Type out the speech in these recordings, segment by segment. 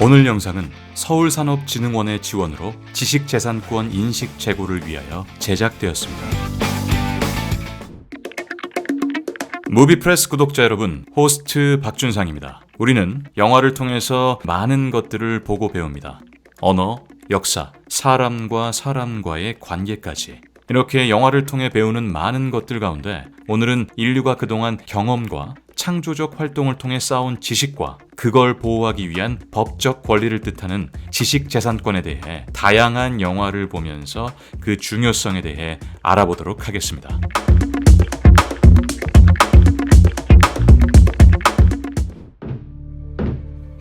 오늘 영상은 서울산업진흥원의 지원으로 지식재산권 인식 제고를 위하여 제작되었습니다. 무비프레스 구독자 여러분, 호스트 박준상입니다. 우리는 영화를 통해서 많은 것들을 보고 배웁니다. 언어, 역사, 사람과 사람과의 관계까지. 이렇게 영화를 통해 배우는 많은 것들 가운데 오늘은 인류가 그동안 경험과 창조적 활동을 통해 쌓아온 지식과 그걸 보호하기 위한 법적 권리를 뜻하는 지식재산권에 대해 다양한 영화를 보면서 그 중요성에 대해 알아보도록 하겠습니다.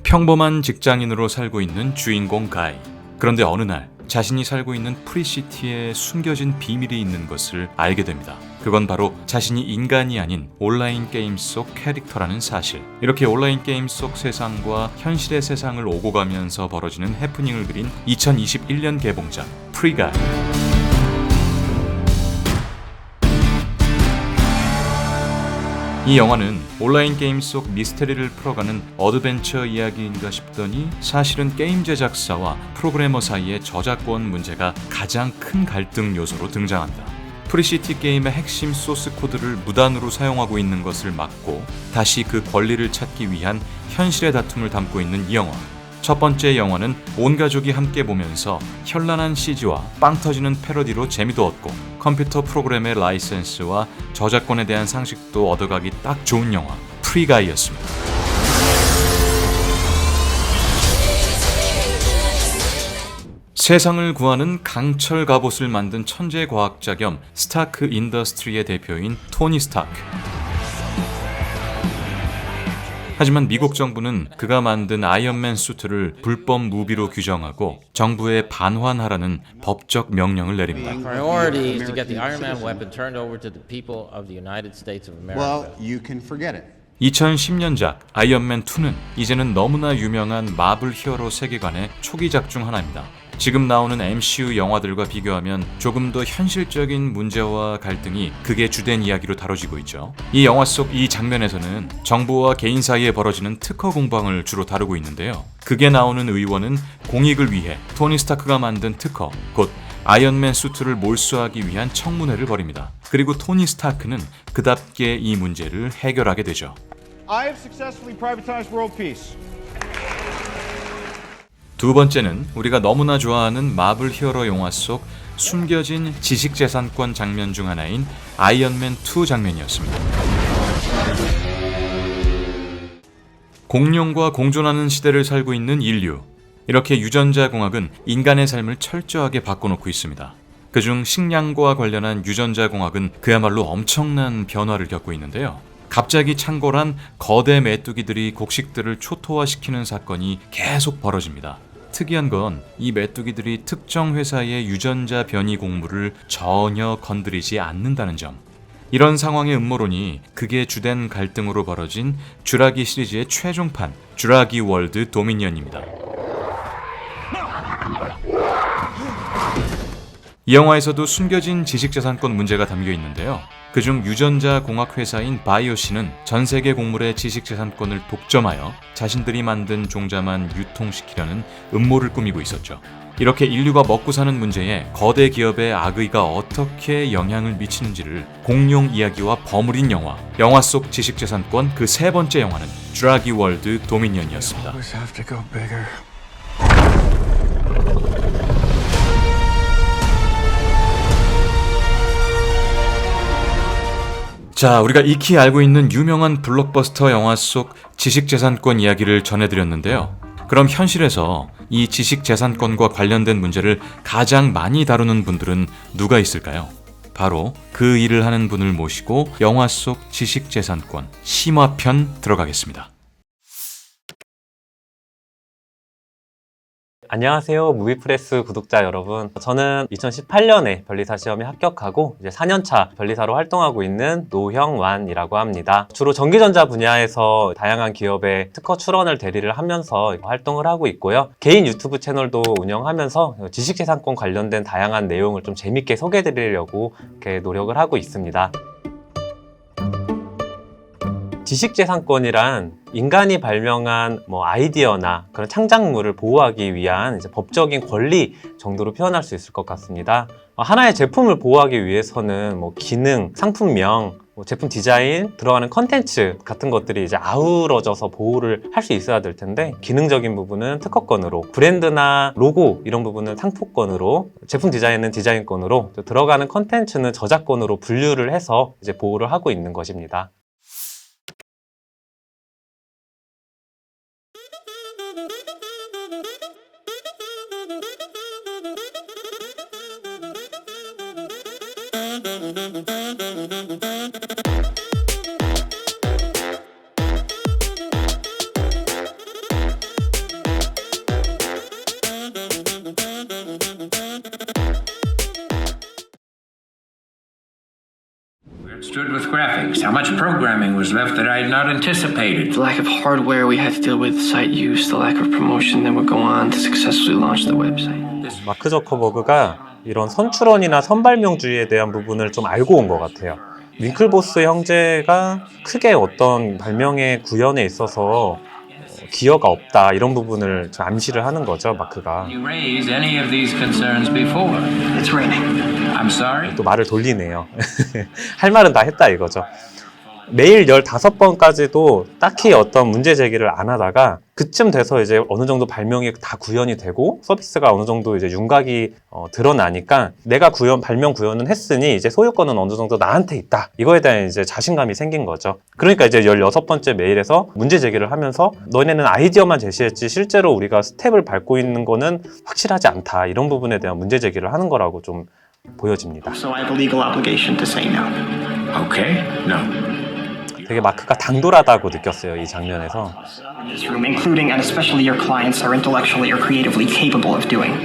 평범한 직장인으로 살고 있는 주인공 가이. 그런데 어느 날 자신이 살고 있는 프리시티에 숨겨진 비밀이 있는 것을 알게 됩니다. 그건 바로 자신이 인간이 아닌 온라인 게임 속 캐릭터라는 사실. 이렇게 온라인 게임 속 세상과 현실의 세상을 오고 가면서 벌어지는 해프닝을 그린 2021년 개봉작 프리 가이. 이 영화는 온라인 게임 속 미스테리를 풀어가는 어드벤처 이야기인가 싶더니 사실은 게임 제작사와 프로그래머 사이의 저작권 문제가 가장 큰 갈등 요소로 등장한다. 프리시티 게임의 핵심 소스 코드를 무단으로 사용하고 있는 것을 막고 다시 그 권리를 찾기 위한 현실의 다툼을 담고 있는 이 영화. 첫 번째 영화는 온 가족이 함께 보면서 현란한 CG와 빵 터지는 패러디로 재미도 얻고 컴퓨터 프로그램의 라이센스와 저작권에 대한 상식도 얻어가기 딱 좋은 영화 프리 가이였습니다. 세상을 구하는 강철 갑옷을 만든 천재 과학자 겸 스타크 인더스트리의 대표인 토니 스타크. 하지만 미국 정부는 그가 만든 아이언맨 수트를 불법 무비로 규정하고 정부에 반환하라는 법적 명령을 내립니다. Priority is to get the Iron Man weapon turned over to the people of the United States of America. Well, you can forget it. 2010년작 아이언맨 2는 이제는 너무나 유명한 마블 히어로 세계관의 초기작 중 하나입니다. 지금 나오는 MCU 영화들과 비교하면 조금 더 현실적인 문제와 갈등이 극의 주된 이야기로 다뤄지고 있죠. 이 영화 속 이 장면에서는 정부와 개인 사이에 벌어지는 특허 공방을 주로 다루고 있는데요. 극에 나오는 의원은 공익을 위해 토니 스타크가 만든 특허, 곧 아이언맨 수트를 몰수하기 위한 청문회를 벌입니다. 그리고 토니 스타크는 그답게 이 문제를 해결하게 되죠. I have successfully privatized world peace. 두 번째는 우리가 너무나 좋아하는 마블 히어로 영화 속 숨겨진 지식재산권 장면 중 하나인 아이언맨 2 장면이었습니다. 공룡과 공존하는 시대를 살고 있는 인류. 이렇게 유전자 공학은 인간의 삶을 철저하게 바꿔놓고 있습니다. 그중 식량과 관련한 유전자 공학은 그야말로 엄청난 변화를 겪고 있는데요. 갑자기 창궐한 거대 메뚜기들이 곡식들을 초토화시키는 사건이 계속 벌어집니다. 특이한 건 이 메뚜기들이 특정 회사의 유전자 변이 곡물을 전혀 건드리지 않는다는 점. 이런 상황의 음모론이 극의 주된 갈등으로 벌어진 쥬라기 시리즈의 최종판 쥬라기 월드 도미니언입니다. 이 영화에서도 숨겨진 지식재산권 문제가 담겨 있는데요. 그중 유전자 공학 회사인 바이오시는 전 세계 곡물의 지식재산권을 독점하여 자신들이 만든 종자만 유통시키려는 음모를 꾸미고 있었죠. 이렇게 인류가 먹고 사는 문제에 거대 기업의 악의가 어떻게 영향을 미치는지를 공룡 이야기와 버무린 영화 속 지식재산권 그 세 번째 영화는 쥬라기 월드 도미니언이었습니다. 자, 우리가 익히 알고 있는 유명한 블록버스터 영화 속 지식재산권 이야기를 전해드렸는데요. 그럼 현실에서 이 지식재산권과 관련된 문제를 가장 많이 다루는 분들은 누가 있을까요? 바로 그 일을 하는 분을 모시고 영화 속 지식재산권 심화편 들어가겠습니다. 안녕하세요. 무비프레스 구독자 여러분. 저는 2018년에 변리사 시험에 합격하고 이제 4년차 변리사로 활동하고 있는 노형완이라고 합니다. 주로 전기전자 분야에서 다양한 기업의 특허 출원을 대리를 하면서 활동을 하고 있고요. 개인 유튜브 채널도 운영하면서 지식재산권 관련된 다양한 내용을 좀 재밌게 소개해 드리려고 이렇게 노력을 하고 있습니다. 지식재산권이란 인간이 발명한 아이디어나 그런 창작물을 보호하기 위한 이제 법적인 권리 정도로 표현할 수 있을 것 같습니다. 하나의 제품을 보호하기 위해서는 기능, 상품명, 제품 디자인, 들어가는 컨텐츠 같은 것들이 이제 아우러져서 보호를 할 수 있어야 될 텐데, 기능적인 부분은 특허권으로, 브랜드나 로고 이런 부분은 상표권으로, 제품 디자인은 디자인권으로, 들어가는 컨텐츠는 저작권으로 분류를 해서 이제 보호를 하고 있는 것입니다. Stood with graphics. How much programming was left that I had not anticipated? The lack of hardware we had to deal with, site use, the lack of promotion that would go on to successfully launch the website. 마크 저커버그가 이런 선출원이나 선발명주의에 대한 부분을 좀 알고 온 것 같아요. 윙클보스 형제가 크게 어떤 발명의 구현에 있어서 기여가 없다, 이런 부분을 좀 암시를 하는 거죠, 마크가. You raised any of these concerns before? It's raining. I'm sorry? 또 말을 돌리네요. 할 말은 다 했다 이거죠. 매일 15번까지도 딱히 어떤 문제 제기를 안 하다가 그쯤 돼서 이제 어느 정도 발명이 다 구현이 되고 서비스가 어느 정도 이제 윤곽이 드러나니까 내가 발명 구현은 했으니 이제 소유권은 어느 정도 나한테 있다, 이거에 대한 이제 자신감이 생긴 거죠. 그러니까 이제 16번째 메일에서 문제 제기를 하면서 너네는 아이디어만 제시했지 실제로 우리가 스텝을 밟고 있는 거는 확실하지 않다, 이런 부분에 대한 문제 제기를 하는 거라고 좀 보여집니다. So I have a legal obligation to say no. Okay, no. 되게 마크가 당돌하다고 느꼈어요, 이 장면에서. In this room, including and especially your clients, are intellectually or creatively capable of doing.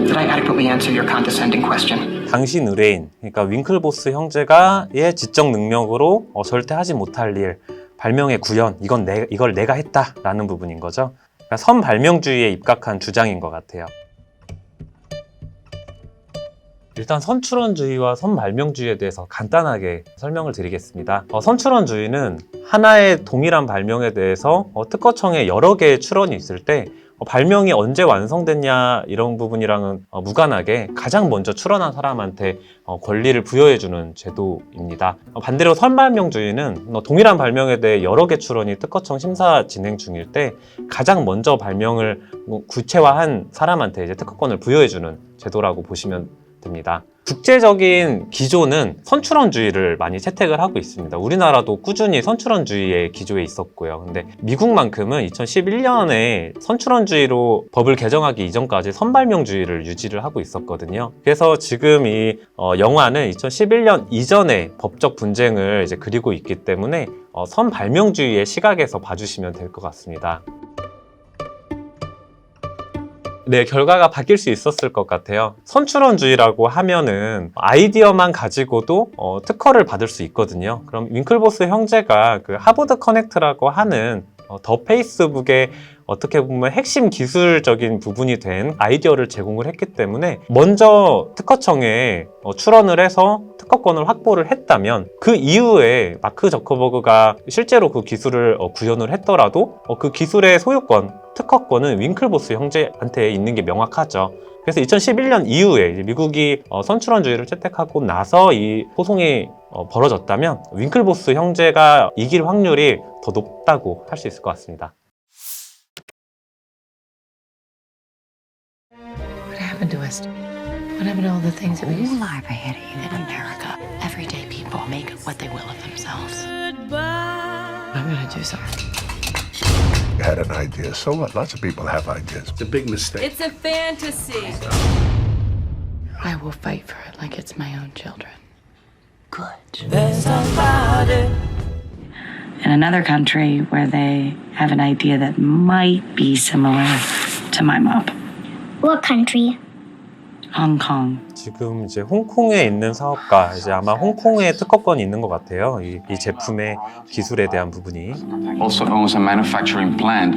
Did I adequately answer your condescending question? 당신 의뢰인, 그러니까 윙클보스 형제가의 지적 능력으로 절대 하지 못할 일, 발명의 구현, 이걸 내가 했다라는 부분인 거죠. 그러니까 선발명주의에 입각한 주장인 것 같아요. 일단 선출원주의와 선발명주의에 대해서 간단하게 설명을 드리겠습니다. 선출원주의는 하나의 동일한 발명에 대해서 특허청에 여러 개의 출원이 있을 때 발명이 언제 완성됐냐 이런 부분이랑은 무관하게 가장 먼저 출원한 사람한테 권리를 부여해주는 제도입니다. 반대로 선발명주의는 동일한 발명에 대해 여러 개 출원이 특허청 심사 진행 중일 때 가장 먼저 발명을 구체화한 사람한테 이제 특허권을 부여해주는 제도라고 보시면 됩니다. 국제적인 기조는 선출원주의를 많이 채택을 하고 있습니다. 우리나라도 꾸준히 선출원주의의 기조에 있었고요. 근데 미국만큼은 2011년에 선출원주의로 법을 개정하기 이전까지 선발명주의를 유지를 하고 있었거든요. 그래서 지금 이 영화는 2011년 이전의 법적 분쟁을 이제 그리고 있기 때문에 선발명주의의 시각에서 봐주시면 될 것 같습니다. 네, 결과가 바뀔 수 있었을 것 같아요. 선출원주의라고 하면은 아이디어만 가지고도 특허를 받을 수 있거든요. 그럼 윙클보스 형제가 그 하버드 커넥트라고 하는 더 페이스북의 어떻게 보면 핵심 기술적인 부분이 된 아이디어를 제공을 했기 때문에 먼저 특허청에 출원을 해서 특허권을 확보를 했다면 그 이후에 마크 저커버그가 실제로 그 기술을 구현을 했더라도 그 기술의 소유권, 특허권은 윙클보스 형제한테 있는 게 명확하죠. 그래서 2011년 이후에 미국이 선출원주의를 채택하고 나서 이 소송이 벌어졌다면 윙클보스 형제가 이길 확률이 더 높다고 할 수 있을 것 같습니다. What happened to us? What happened to all the things that we used to live ahead of you? In America, everyday people make what they will of themselves. I'm gonna do something. Had an idea. So what? Lots of people have ideas. It's a big mistake. It's a fantasy. I will fight for it like it's my own children. Good. In another country where they have an idea that might be similar to my mom. What country? Hong Kong. 지금 이제 홍콩에 있는 사업가, 이제 아마 홍콩에 특허권이 있는 것 같아요. 이 제품의 기술에 대한 부분이. Also owns a manufacturing plant.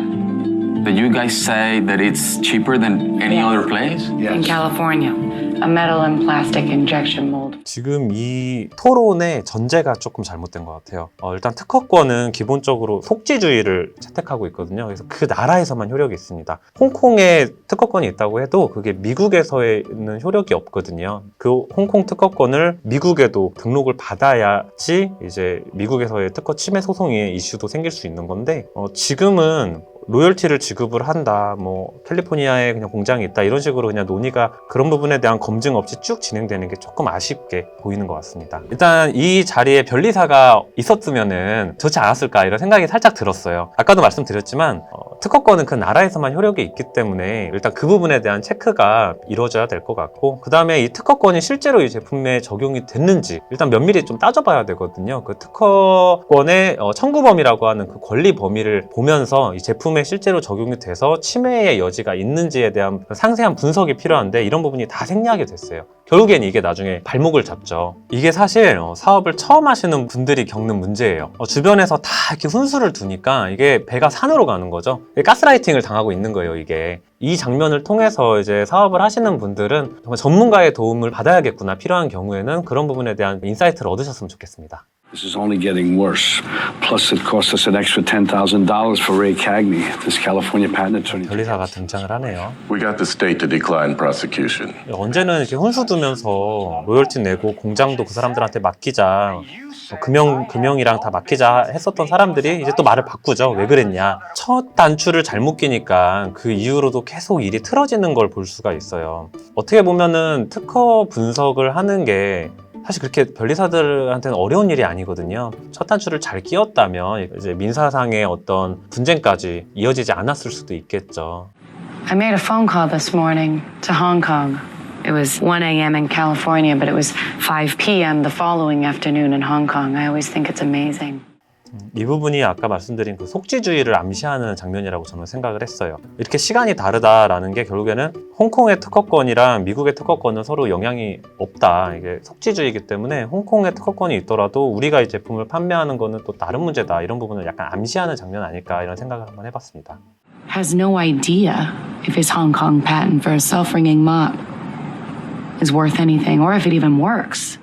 That you guys say that it's cheaper than any other place? In California. a metal and plastic injection mold. 지금 이 토론의 전제가 조금 잘못된 것 같아요. 일단 특허권은 기본적으로 속지주의를 채택하고 있거든요. 그래서 그 나라에서만 효력이 있습니다. 홍콩에 특허권이 있다고 해도 그게 미국에서는 효력이 없거든요. 그 홍콩 특허권을 미국에도 등록을 받아야지 이제 미국에서의 특허 침해 소송의 이슈도 생길 수 있는 건데 지금은 로열티를 지급을 한다, 뭐 캘리포니아에 그냥 공장이 있다 이런 식으로 그냥 논의가 그런 부분에 대한 검증 없이 쭉 진행되는 게 조금 아쉽게 보이는 것 같습니다. 일단 이 자리에 변리사가 있었으면은 좋지 않았을까 이런 생각이 살짝 들었어요. 아까도 말씀드렸지만 특허권은 그 나라에서만 효력이 있기 때문에 일단 그 부분에 대한 체크가 이루어져야 될 것 같고, 그 다음에 이 특허권이 실제로 이 제품에 적용이 됐는지 일단 면밀히 좀 따져봐야 되거든요. 그 특허권의 청구 범위라고 하는 그 권리 범위를 보면서 이 제품에 실제로 적용이 돼서 침해의 여지가 있는지에 대한 상세한 분석이 필요한데 이런 부분이 다 생략이 됐어요. 결국엔 이게 나중에 발목을 잡죠. 이게 사실 사업을 처음 하시는 분들이 겪는 문제예요. 주변에서 다 이렇게 훈수를 두니까 이게 배가 산으로 가는 거죠. 가스라이팅을 당하고 있는 거예요, 이게. 이 장면을 통해서 이제 사업을 하시는 분들은 정말 전문가의 도움을 받아야겠구나, 필요한 경우에는 그런 부분에 대한 인사이트를 얻으셨으면 좋겠습니다. This is only getting worse. Plus, it cost us an extra $10,000 for Ray Cagney, this California patent attorney. 변리사가 등장을 하네요. We got the state to decline prosecution. 언제는 이렇게 훈수 두면서 로열티 내고 공장도 그 사람들한테 맡기자, 금융이랑 다 맡기자 했었던 사람들이 이제 또 말을 바꾸죠. 왜 그랬냐? 첫 단추를 잘못 끼니까 그 이후로도 계속 일이 틀어지는 걸 볼 수가 있어요. 어떻게 보면은 특허 분석을 하는 게 사실 그렇게 변리사들한테는 어려운 일이 아니거든요. 첫 단추를 잘 끼웠다면 이제 민사상의 어떤 분쟁까지 이어지지 않았을 수도 있겠죠. I made a phone call this morning to Hong Kong. It was 1 a.m. in California, but it was 5 p.m. the following afternoon in Hong Kong. I always think it's amazing. 이 부분이 아까 말씀드린 그 속지주의를 암시하는 장면이라고 저는 생각을 했어요. 이렇게 시간이 다르다라는 게 결국에는 홍콩의 특허권이랑 미국의 특허권은 서로 영향이 없다. 이게 속지주의이기 때문에 홍콩의 특허권이 있더라도 우리가 이 제품을 판매하는 거는 또 다른 문제다. 이런 부분을 약간 암시하는 장면 아닐까 이런 생각을 한번 해봤습니다. Has no idea if his Hong Kong patent for a self-ringing mop is worth anything or if it even works.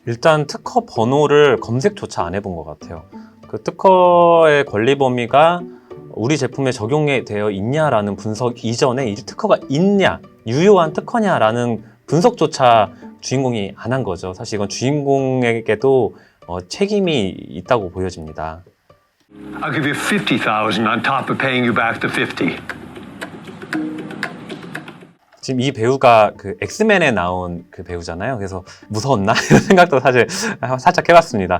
일단 특허 번호를 검색조차 안 해본 것 같아요. 그 특허의 권리 범위가 우리 제품에 적용이 되어 있냐라는 분석 이전에 이 특허가 있냐, 유효한 특허냐라는 분석조차 주인공이 안 한 거죠. 사실 이건 주인공에게도 책임이 있다고 보여집니다. I'll give you 50,000 on top of paying you back the 50. 지금 이 배우가 그 엑스맨에 나온 그 배우잖아요. 그래서 무서웠나? 이런 생각도 사실 살짝 해봤습니다.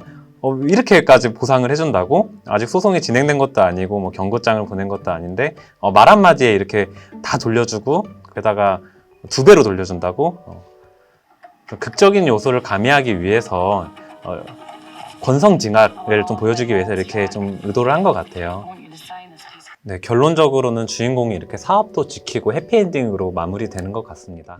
이렇게까지 보상을 해준다고? 아직 소송이 진행된 것도 아니고 뭐 경고장을 보낸 것도 아닌데 말 한마디에 이렇게 다 돌려주고 게다가 2배로 돌려준다고? 극적인 요소를 가미하기 위해서 권성징악을 좀 보여주기 위해서 이렇게 좀 의도를 한 것 같아요. 네, 결론적으로는 주인공이 이렇게 사업도 지키고 해피엔딩으로 마무리되는 것 같습니다.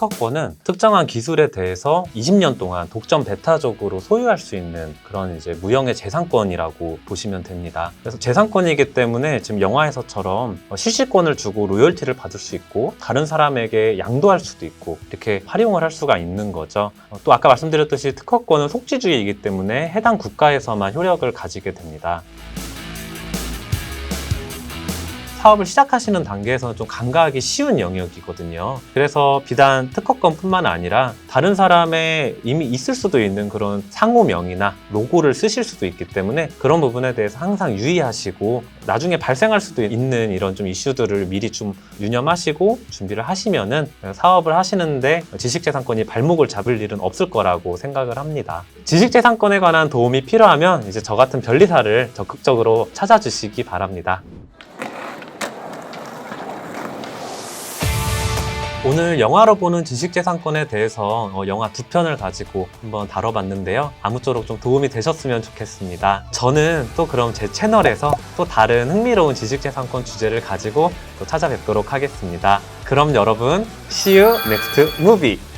특허권은 특정한 기술에 대해서 20년 동안 독점 배타적으로 소유할 수 있는 그런 이제 무형의 재산권이라고 보시면 됩니다. 그래서 재산권이기 때문에 지금 영화에서처럼 실시권을 주고 로열티를 받을 수 있고 다른 사람에게 양도할 수도 있고 이렇게 활용을 할 수가 있는 거죠. 또 아까 말씀드렸듯이 특허권은 속지주의이기 때문에 해당 국가에서만 효력을 가지게 됩니다. 사업을 시작하시는 단계에서는 좀 간과하기 쉬운 영역이거든요. 그래서 비단 특허권뿐만 아니라 다른 사람의 이미 있을 수도 있는 그런 상호명이나 로고를 쓰실 수도 있기 때문에 그런 부분에 대해서 항상 유의하시고 나중에 발생할 수도 있는 이런 좀 이슈들을 미리 좀 유념하시고 준비를 하시면은 사업을 하시는데 지식재산권이 발목을 잡을 일은 없을 거라고 생각을 합니다. 지식재산권에 관한 도움이 필요하면 이제 저 같은 변리사를 적극적으로 찾아주시기 바랍니다. 오늘 영화로 보는 지식재산권에 대해서 영화 2편을 가지고 한번 다뤄봤는데요. 아무쪼록 좀 도움이 되셨으면 좋겠습니다. 저는 또 그럼 제 채널에서 또 다른 흥미로운 지식재산권 주제를 가지고 또 찾아뵙도록 하겠습니다. 그럼 여러분, See you next movie!